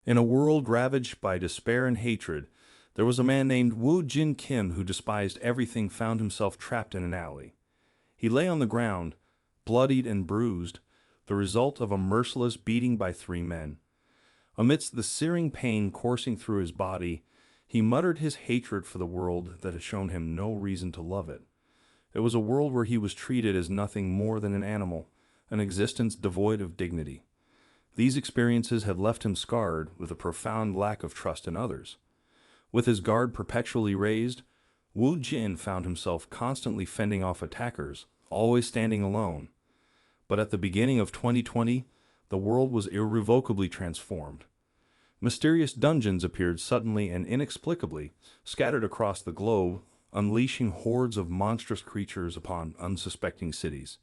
In a world ravaged by despair and hatred, there was a man named Woo Jin Kim who despised everything found himself trapped in an alley. He lay on the ground, bloodied and bruised, the result of a merciless beating by three men. Amidst the searing pain coursing through his body, he muttered his hatred for the world that had shown him no reason to love it. It was a world where he was treated as nothing more than an animal, an existence devoid of dignity. These experiences had left him scarred with a profound lack of trust in others. With his guard perpetually raised, Wu Jin found himself constantly fending off attackers, always standing alone. But at the beginning of 2020, the world was irrevocably transformed. Mysterious dungeons appeared suddenly and inexplicably, scattered across the globe, unleashing hordes of monstrous creatures upon unsuspecting cities.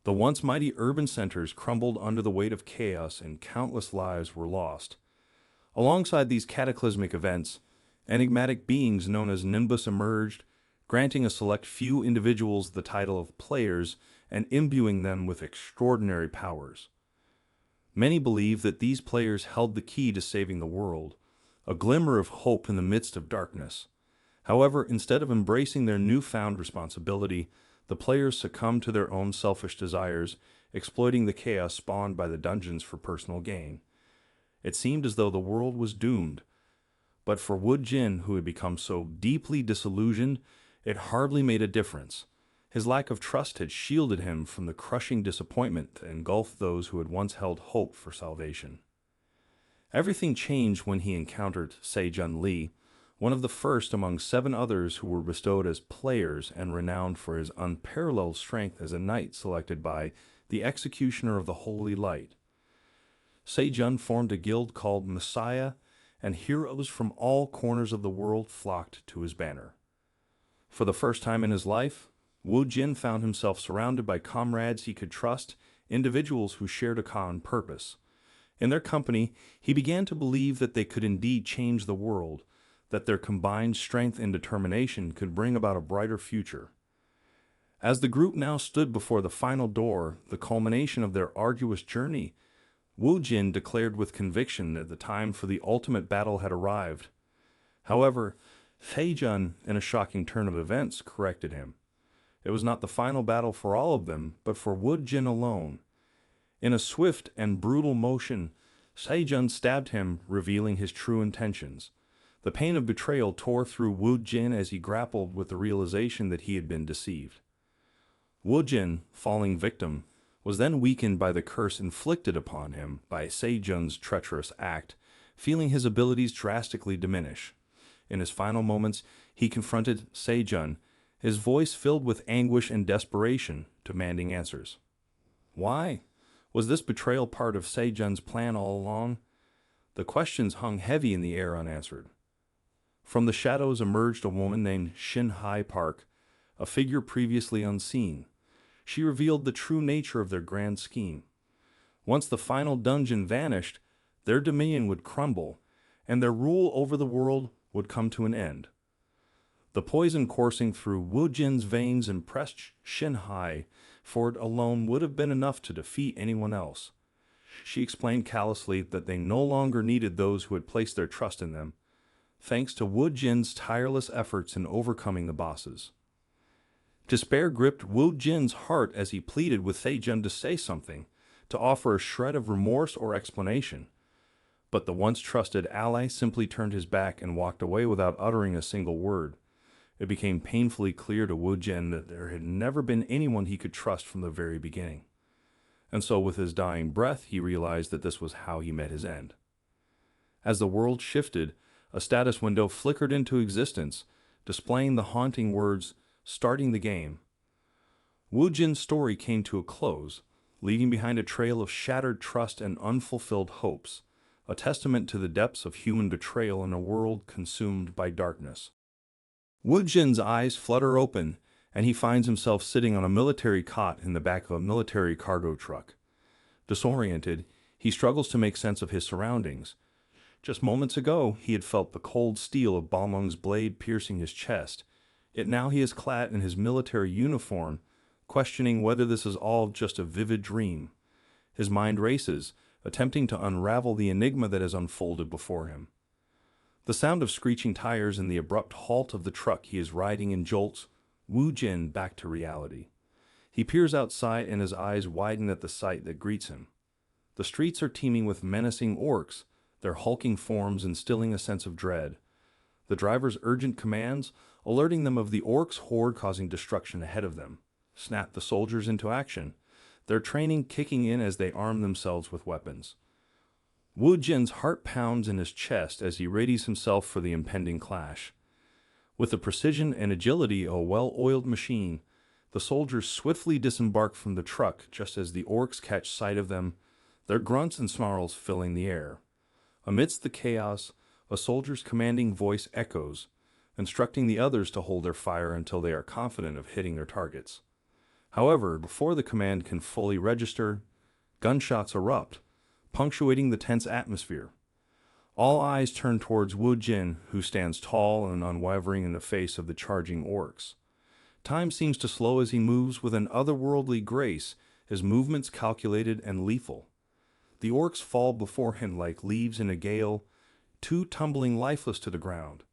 The once mighty urban centers crumbled under the weight of chaos and countless lives were lost. Alongside these cataclysmic events, enigmatic beings known as Nimbus emerged, granting a select few individuals the title of players and imbuing them with extraordinary powers. Many believe that these players held the key to saving the world, a glimmer of hope in the midst of darkness. However, instead of embracing their newfound responsibility, the players succumbed to their own selfish desires, exploiting the chaos spawned by the dungeons for personal gain. It seemed as though the world was doomed. But for Wood Jin, who had become so deeply disillusioned, it hardly made a difference. His lack of trust had shielded him from the crushing disappointment that engulfed those who had once held hope for salvation. Everything changed when he encountered Se-jun Lee, one of the first among 7 others who were bestowed as players and renowned for his unparalleled strength as a knight selected by the executioner of the Holy Light. Se-jun formed a guild called Messiah, and heroes from all corners of the world flocked to his banner. For the first time in his life, Wu Jin found himself surrounded by comrades he could trust, individuals who shared a common purpose. In their company, he began to believe that they could indeed change the world, that their combined strength and determination could bring about a brighter future. As the group now stood before the final door, the culmination of their arduous journey, Wu Jin declared with conviction that the time for the ultimate battle had arrived. However, Se-jun, in a shocking turn of events, corrected him. It was not the final battle for all of them, but for Wu Jin alone. In a swift and brutal motion, Se-jun stabbed him, revealing his true intentions. The pain of betrayal tore through Wu Jin as he grappled with the realization that he had been deceived. Wu Jin, falling victim, was then weakened by the curse inflicted upon him by Se-jun's treacherous act, feeling his abilities drastically diminish. In his final moments, he confronted Se-jun, his voice filled with anguish and desperation, demanding answers. Why? Was this betrayal part of Se-jun's plan all along? The questions hung heavy in the air unanswered. From the shadows emerged a woman named Shin Hai Park, a figure previously unseen. She revealed the true nature of their grand scheme. Once the final dungeon vanished, their dominion would crumble, and their rule over the world would come to an end. The poison coursing through Wu Jin's veins impressed Shin Hai, for it alone would have been enough to defeat anyone else. She explained callously that they no longer needed those who had placed their trust in them, thanks to Wu Jin's tireless efforts in overcoming the bosses. Despair gripped Wu Jin's heart as he pleaded with Se-jun to say something, to offer a shred of remorse or explanation. But the once trusted ally simply turned his back and walked away without uttering a single word. It became painfully clear to Wu Jin that there had never been anyone he could trust from the very beginning. And so with his dying breath, he realized that this was how he met his end. As the world shifted, a status window flickered into existence, displaying the haunting words, "Starting the game." Wu Jin's story came to a close, leaving behind a trail of shattered trust and unfulfilled hopes, a testament to the depths of human betrayal in a world consumed by darkness. Wu Jin's eyes flutter open, and he finds himself sitting on a military cot in the back of a military cargo truck. Disoriented, he struggles to make sense of his surroundings. Just moments ago, he had felt the cold steel of Balmung's blade piercing his chest, yet now he is clad in his military uniform, questioning whether this is all just a vivid dream. His mind races, attempting to unravel the enigma that has unfolded before him. The sound of screeching tires and the abrupt halt of the truck he is riding in jolts Wu Jin back to reality. He peers outside and his eyes widen at the sight that greets him. The streets are teeming with menacing orcs, their hulking forms instilling a sense of dread. The driver's urgent commands, alerting them of the orcs' horde causing destruction ahead of them, snap the soldiers into action, their training kicking in as they arm themselves with weapons. Wu Jin's heart pounds in his chest as he readies himself for the impending clash. With the precision and agility of a well-oiled machine, the soldiers swiftly disembark from the truck just as the orcs catch sight of them, their grunts and snarls filling the air. Amidst the chaos, a soldier's commanding voice echoes, instructing the others to hold their fire until they are confident of hitting their targets. However, before the command can fully register, gunshots erupt, punctuating the tense atmosphere. All eyes turn towards Wu Jin, who stands tall and unwavering in the face of the charging orcs. Time seems to slow as he moves with an otherworldly grace, his movements calculated and lethal. The orcs fall before him like leaves in a gale, two tumbling lifeless to the ground.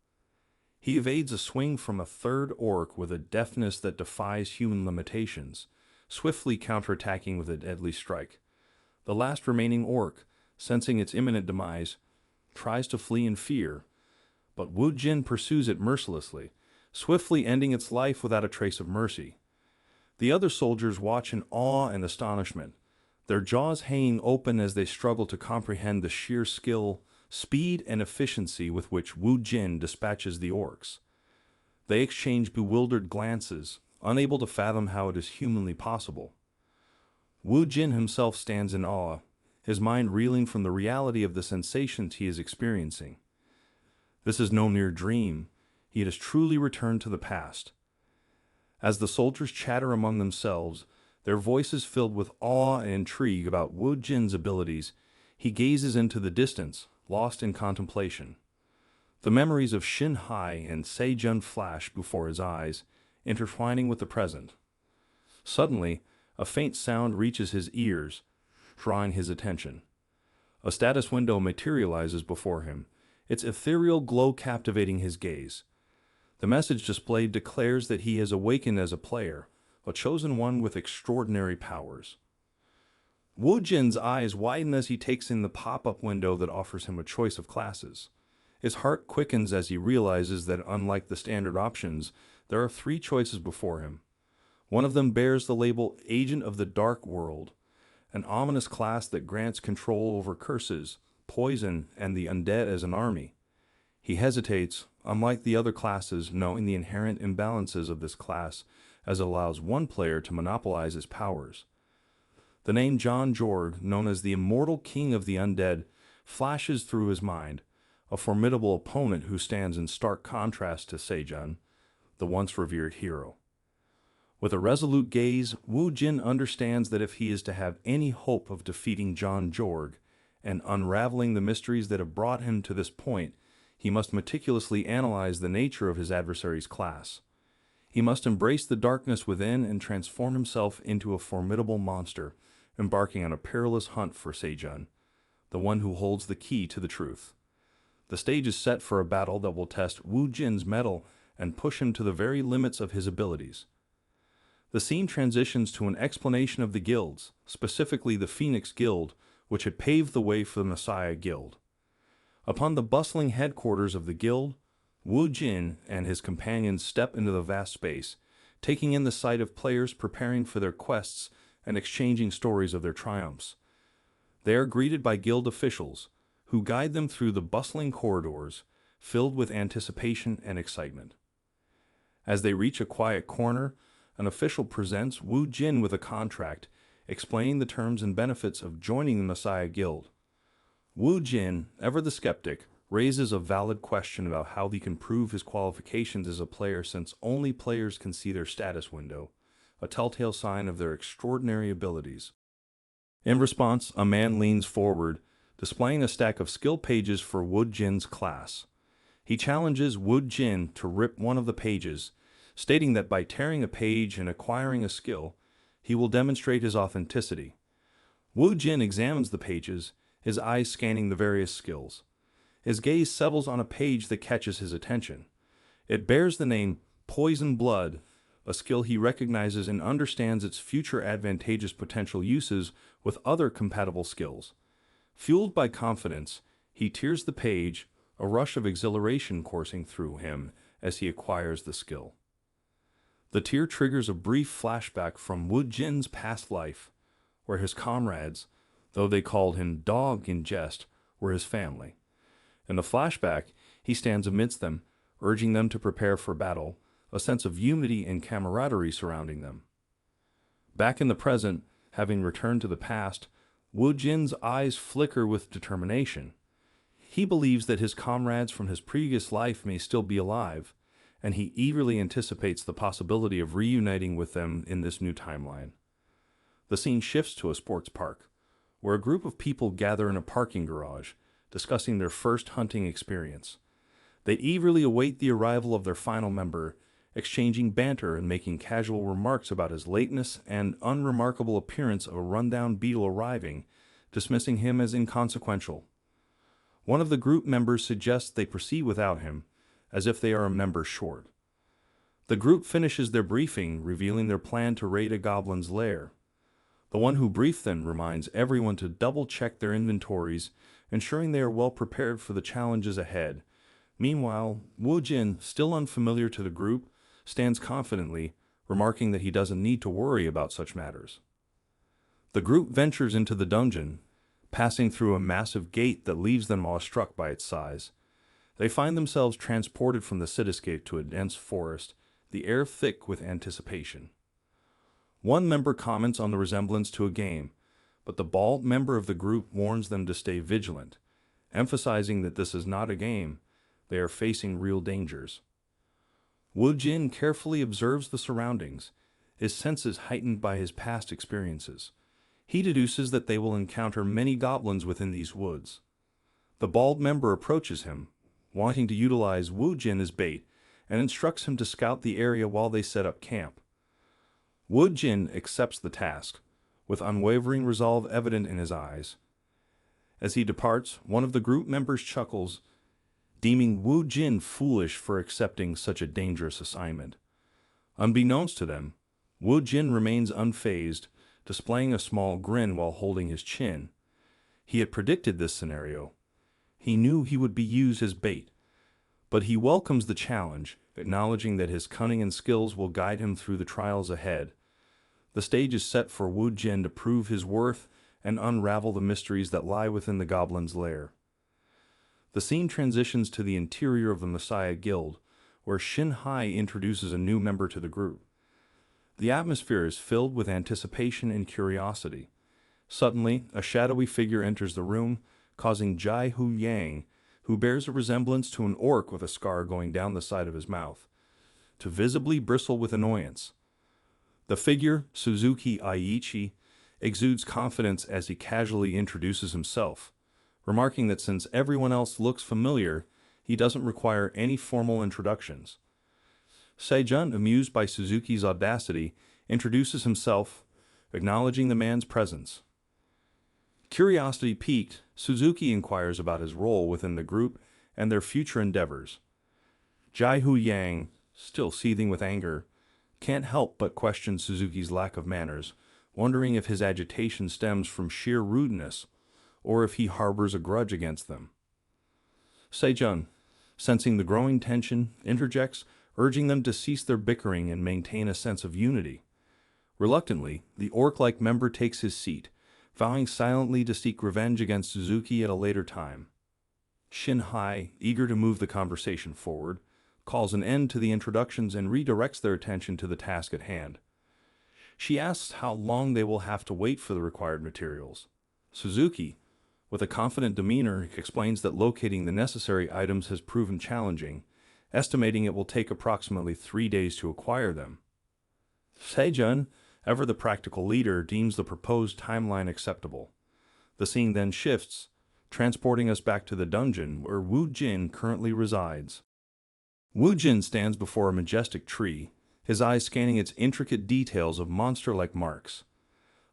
He evades a swing from a third orc with a deftness that defies human limitations, swiftly counterattacking with a deadly strike. The last remaining orc, sensing its imminent demise, tries to flee in fear, but Wu Jin pursues it mercilessly, swiftly ending its life without a trace of mercy. The other soldiers watch in awe and astonishment, their jaws hanging open as they struggle to comprehend the sheer skill, speed, and efficiency with which Wu Jin dispatches the orcs. They exchange bewildered glances, unable to fathom how it is humanly possible. Wu Jin himself stands in awe, his mind reeling from the reality of the sensations he is experiencing. This is no mere dream. He has truly returned to the past. As the soldiers chatter among themselves, their voices filled with awe and intrigue about Wu Jin's abilities, he gazes into the distance, lost in contemplation. The memories of Shin Hai and Se-jun flash before his eyes, intertwining with the present. Suddenly, a faint sound reaches his ears, drawing his attention. A status window materializes before him, its ethereal glow captivating his gaze. The message displayed declares that he has awakened as a player, a chosen one with extraordinary powers. Wu Jin's eyes widen as he takes in the pop-up window that offers him a choice of classes. His heart quickens as he realizes that unlike the standard options, there are 3 choices before him. One of them bears the label Agent of the Dark World, an ominous class that grants control over curses, poison, and the undead as an army. He hesitates, unlike the other classes, knowing the inherent imbalances of this class, as it allows one player to monopolize his powers. The name John Jorg, known as the Immortal King of the Undead, flashes through his mind, a formidable opponent who stands in stark contrast to Se-jun, the once revered hero. With a resolute gaze, Wu Jin understands that if he is to have any hope of defeating John Jorg and unraveling the mysteries that have brought him to this point, he must meticulously analyze the nature of his adversary's class. He must embrace the darkness within and transform himself into a formidable monster, embarking on a perilous hunt for Se-jun, the one who holds the key to the truth. The stage is set for a battle that will test Wu Jin's mettle and push him to the very limits of his abilities. The scene transitions to an explanation of the guilds, specifically the Phoenix Guild, which had paved the way for the Messiah Guild. Upon the bustling headquarters of the guild, Wu Jin and his companions step into the vast space, taking in the sight of players preparing for their quests and exchanging stories of their triumphs. They are greeted by guild officials, who guide them through the bustling corridors, filled with anticipation and excitement. As they reach a quiet corner, an official presents Wu Jin with a contract, explaining the terms and benefits of joining the Messiah Guild. Wu Jin, ever the skeptic, raises a valid question about how he can prove his qualifications as a player, since only players can see their status window, a telltale sign of their extraordinary abilities. In response, a man leans forward, displaying a stack of skill pages for Wu Jin's class. He challenges Wu Jin to rip one of the pages, stating that by tearing a page and acquiring a skill, he will demonstrate his authenticity. Wu Jin examines the pages, his eyes scanning the various skills. His gaze settles on a page that catches his attention. It bears the name Poison Blood, a skill he recognizes and understands its future advantageous potential uses with other compatible skills. Fueled by confidence, he tears the page, a rush of exhilaration coursing through him as he acquires the skill. The tear triggers a brief flashback from Wu Jin's past life, where his comrades, though they called him dog in jest, were his family. In the flashback, he stands amidst them, urging them to prepare for battle, a sense of unity and camaraderie surrounding them. Back in the present, having returned to the past, Wu Jin's eyes flicker with determination. He believes that his comrades from his previous life may still be alive, and he eagerly anticipates the possibility of reuniting with them in this new timeline. The scene shifts to a sports park, where a group of people gather in a parking garage, discussing their first hunting experience. They eagerly await the arrival of their final member, exchanging banter and making casual remarks about his lateness and unremarkable appearance of a rundown beetle arriving, dismissing him as inconsequential. One of the group members suggests they proceed without him, as if they are a member short. The group finishes their briefing, revealing their plan to raid a goblin's lair. The one who briefed them reminds everyone to double-check their inventories, ensuring they are well prepared for the challenges ahead. Meanwhile, Wu Jin, still unfamiliar to the group, stands confidently, remarking that he doesn't need to worry about such matters. The group ventures into the dungeon, passing through a massive gate that leaves them awestruck by its size. They find themselves transported from the cityscape to a dense forest, the air thick with anticipation. One member comments on the resemblance to a game, but the bald member of the group warns them to stay vigilant, emphasizing that this is not a game, they are facing real dangers. Wu Jin carefully observes the surroundings, his senses heightened by his past experiences. He deduces that they will encounter many goblins within these woods. The bald member approaches him, wanting to utilize Wu Jin as bait, and instructs him to scout the area while they set up camp. Wu Jin accepts the task, with unwavering resolve evident in his eyes. As he departs, one of the group members chuckles, deeming Wu Jin foolish for accepting such a dangerous assignment. Unbeknownst to them, Wu Jin remains unfazed, displaying a small grin while holding his chin. He had predicted this scenario. He knew he would be used as bait, but he welcomes the challenge, acknowledging that his cunning and skills will guide him through the trials ahead. The stage is set for Wu Jin to prove his worth and unravel the mysteries that lie within the goblin's lair. The scene transitions to the interior of the Messiah Guild, where Shin Hai introduces a new member to the group. The atmosphere is filled with anticipation and curiosity. Suddenly, a shadowy figure enters the room, causing Jai Hu Yang, who bears a resemblance to an orc with a scar going down the side of his mouth, to visibly bristle with annoyance. The figure, Suzuki Aiichi, exudes confidence as he casually introduces himself, remarking that since everyone else looks familiar, he doesn't require any formal introductions. Se-jun, amused by Suzuki's audacity, introduces himself, acknowledging the man's presence. Curiosity piqued, Suzuki inquires about his role within the group and their future endeavors. Jai Hu Yang, still seething with anger, can't help but question Suzuki's lack of manners, wondering if his agitation stems from sheer rudeness or if he harbors a grudge against them. Se-jun, sensing the growing tension, interjects, urging them to cease their bickering and maintain a sense of unity. Reluctantly, the orc-like member takes his seat, vowing silently to seek revenge against Suzuki at a later time. Shin Hai, eager to move the conversation forward, calls an end to the introductions and redirects their attention to the task at hand. She asks how long they will have to wait for the required materials. Suzuki, with a confident demeanor, explains that locating the necessary items has proven challenging, estimating it will take approximately 3 days to acquire them. Se-jun, ever the practical leader, deems the proposed timeline acceptable. The scene then shifts, transporting us back to the dungeon where Wu Jin currently resides. Wu Jin stands before a majestic tree, his eyes scanning its intricate details of monster-like marks.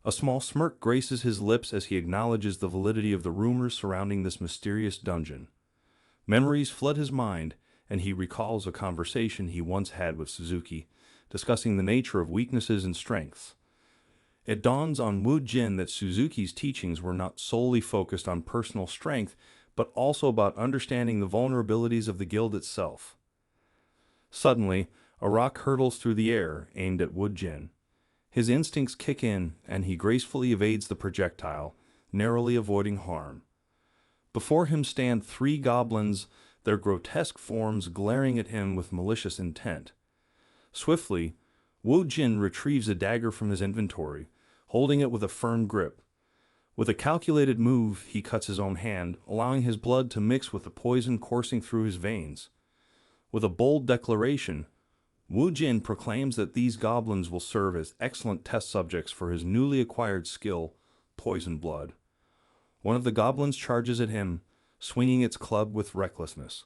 A small smirk graces his lips as he acknowledges the validity of the rumors surrounding this mysterious dungeon. Memories flood his mind, and he recalls a conversation he once had with Suzuki, discussing the nature of weaknesses and strengths. It dawns on Wu Jin that Suzuki's teachings were not solely focused on personal strength, but also about understanding the vulnerabilities of the guild itself. Suddenly, a rock hurtles through the air, aimed at Wu Jin. His instincts kick in, and he gracefully evades the projectile, narrowly avoiding harm. Before him stand three goblins, their grotesque forms glaring at him with malicious intent. Swiftly, Wu Jin retrieves a dagger from his inventory, holding it with a firm grip. With a calculated move, he cuts his own hand, allowing his blood to mix with the poison coursing through his veins. With a bold declaration, Wu Jin proclaims that these goblins will serve as excellent test subjects for his newly acquired skill, Poison Blood. One of the goblins charges at him, swinging its club with recklessness.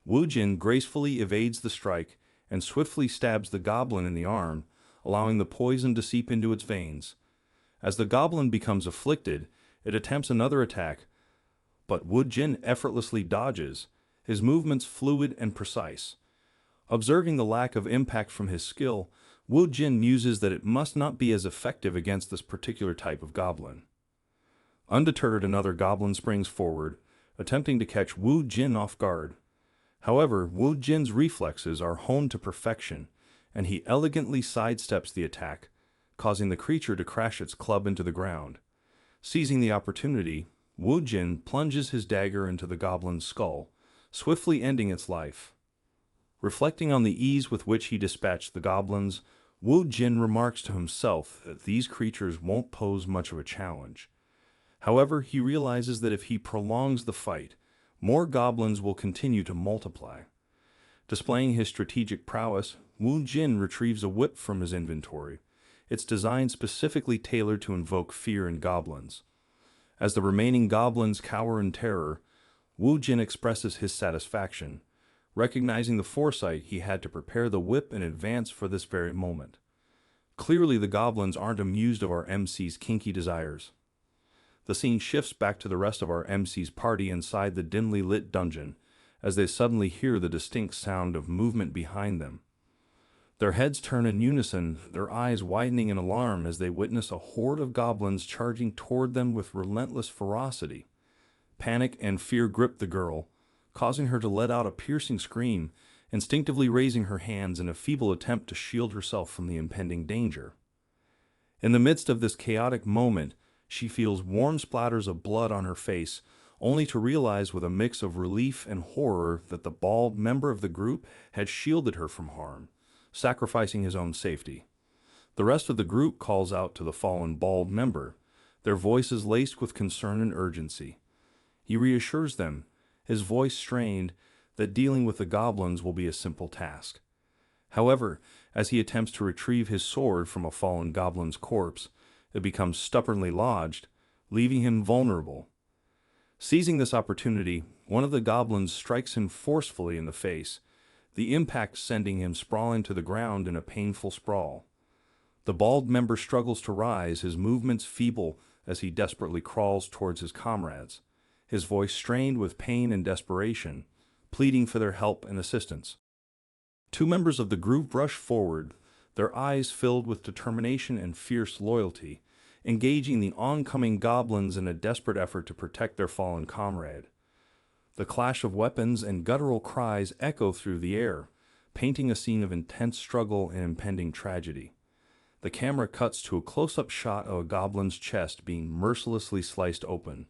Wu Jin gracefully evades the strike and swiftly stabs the goblin in the arm, allowing the poison to seep into its veins. As the goblin becomes afflicted, it attempts another attack, but Wu Jin effortlessly dodges, his movements fluid and precise. Observing the lack of impact from his skill, Wu Jin muses that it must not be as effective against this particular type of goblin. Undeterred, another goblin springs forward, attempting to catch Wu Jin off guard. However, Wu Jin's reflexes are honed to perfection, and he elegantly sidesteps the attack, causing the creature to crash its club into the ground. Seizing the opportunity, Wu Jin plunges his dagger into the goblin's skull, swiftly ending its life. Reflecting on the ease with which he dispatched the goblins, Wu Jin remarks to himself that these creatures won't pose much of a challenge. However, he realizes that if he prolongs the fight, more goblins will continue to multiply. Displaying his strategic prowess, Wu Jin retrieves a whip from his inventory, its design specifically tailored to invoke fear in goblins. As the remaining goblins cower in terror, Wu Jin expresses his satisfaction, recognizing the foresight he had to prepare the whip in advance for this very moment. Clearly, the goblins aren't amused of our MC's kinky desires. The scene shifts back to the rest of our MC's party inside the dimly lit dungeon, as they suddenly hear the distinct sound of movement behind them. Their heads turn in unison, their eyes widening in alarm as they witness a horde of goblins charging toward them with relentless ferocity. Panic and fear grip the girl, causing her to let out a piercing scream, instinctively raising her hands in a feeble attempt to shield herself from the impending danger. In the midst of this chaotic moment, she feels warm splatters of blood on her face, only to realize with a mix of relief and horror that the bald member of the group had shielded her from harm, sacrificing his own safety. The rest of the group calls out to the fallen bald member, their voices laced with concern and urgency. He reassures them, his voice strained, that dealing with the goblins will be a simple task. However, as he attempts to retrieve his sword from a fallen goblin's corpse, it becomes stubbornly lodged, leaving him vulnerable. Seizing this opportunity, one of the goblins strikes him forcefully in the face, the impact sending him sprawling to the ground in a painful sprawl. The bald member struggles to rise, his movements feeble as he desperately crawls towards his comrades, his voice strained with pain and desperation, pleading for their help and assistance. Two members of the group rush forward, their eyes filled with determination and fierce loyalty, engaging the oncoming goblins in a desperate effort to protect their fallen comrade. The clash of weapons and guttural cries echo through the air, painting a scene of intense struggle and impending tragedy. The camera cuts to a close-up shot of a goblin's chest being mercilessly sliced open,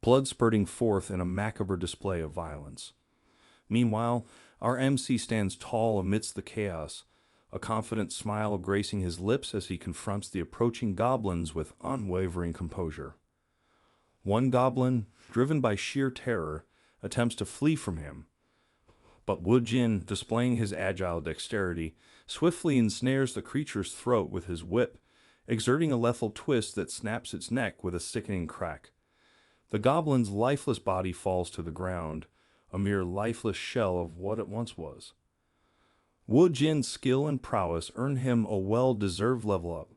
blood spurting forth in a macabre display of violence. Meanwhile, our MC stands tall amidst the chaos, a confident smile gracing his lips as he confronts the approaching goblins with unwavering composure. One goblin, driven by sheer terror, attempts to flee from him, but Wu Jin, displaying his agile dexterity, swiftly ensnares the creature's throat with his whip, exerting a lethal twist that snaps its neck with a sickening crack. The goblin's lifeless body falls to the ground, a mere lifeless shell of what it once was. Wu Jin's skill and prowess earn him a well-deserved level up,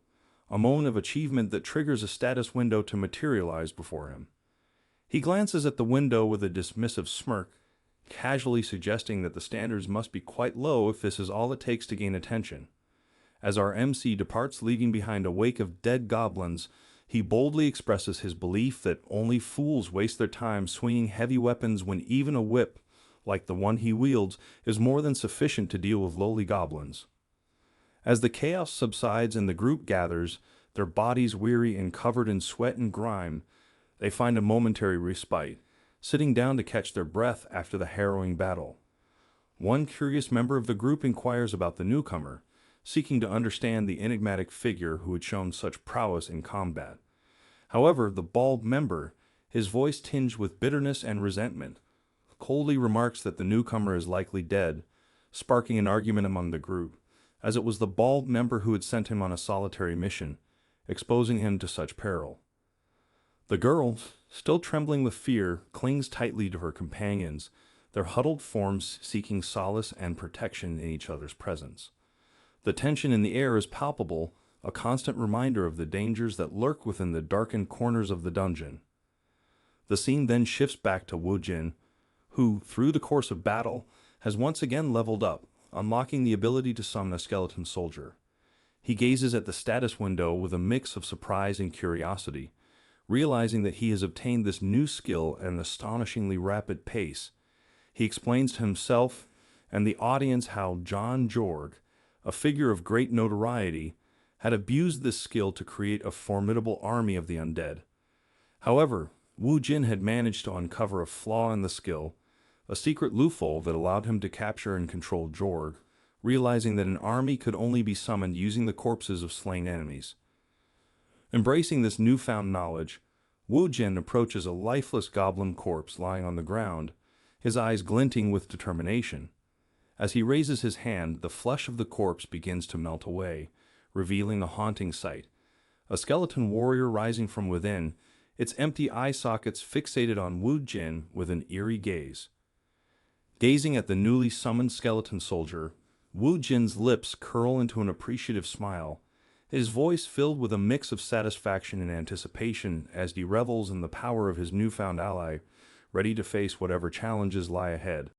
a moment of achievement that triggers a status window to materialize before him. He glances at the window with a dismissive smirk, casually suggesting that the standards must be quite low if this is all it takes to gain attention. As our MC departs leaving behind a wake of dead goblins, he boldly expresses his belief that only fools waste their time swinging heavy weapons when even a whip, like the one he wields, is more than sufficient to deal with lowly goblins. As the chaos subsides and the group gathers, their bodies weary and covered in sweat and grime, they find a momentary respite, sitting down to catch their breath after the harrowing battle. One curious member of the group inquires about the newcomer, seeking to understand the enigmatic figure who had shown such prowess in combat. However, the bald member, his voice tinged with bitterness and resentment, coldly remarks that the newcomer is likely dead, sparking an argument among the group, as it was the bald member who had sent him on a solitary mission, exposing him to such peril. The girl, still trembling with fear, clings tightly to her companions, their huddled forms seeking solace and protection in each other's presence. The tension in the air is palpable, a constant reminder of the dangers that lurk within the darkened corners of the dungeon. The scene then shifts back to Woo-jin, who, through the course of battle, has once again leveled up, unlocking the ability to summon a skeleton soldier. He gazes at the status window with a mix of surprise and curiosity, realizing that he has obtained this new skill at an astonishingly rapid pace. He explains to himself and the audience how John Jorg, a figure of great notoriety, had abused this skill to create a formidable army of the undead. However, Wu Jin had managed to uncover a flaw in the skill, a secret loophole that allowed him to capture and control Jorg, realizing that an army could only be summoned using the corpses of slain enemies. Embracing this newfound knowledge, Wu Jin approaches a lifeless goblin corpse lying on the ground, his eyes glinting with determination. As he raises his hand, the flesh of the corpse begins to melt away, revealing a haunting sight. A skeleton warrior rising from within, its empty eye sockets fixated on Wu Jin with an eerie gaze. Gazing at the newly summoned skeleton soldier, Wu Jin's lips curl into an appreciative smile, his voice filled with a mix of satisfaction and anticipation as he revels in the power of his newfound ally, ready to face whatever challenges lie ahead.